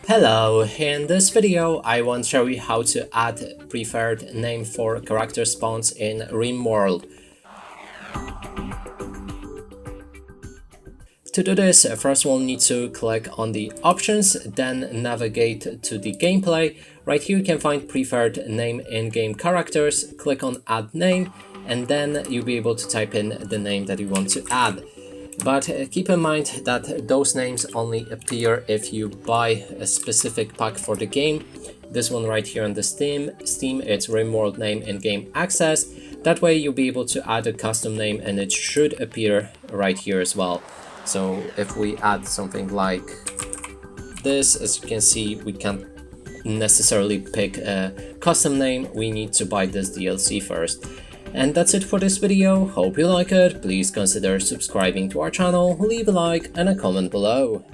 Hello, in this video I want to show you how to add preferred name for character spawns in Rimworld. To do this, first we'll need to click on the options, then navigate to the gameplay. Right here you can find preferred name in-game characters, click on add name, and then you'll be able to type in the name that you want to add. But keep in mind that those names only appear if you buy a specific pack for the game. This one right here on the Steam, it's Rimworld name in-game access. That way you'll be able to add a custom name and it should appear right here as well. So if we add something like this, as you can see, we can't necessarily pick a custom name. We need to buy this DLC first. And that's it for this video. Hope you like it. Please consider subscribing to our channel, leave a like and a comment below.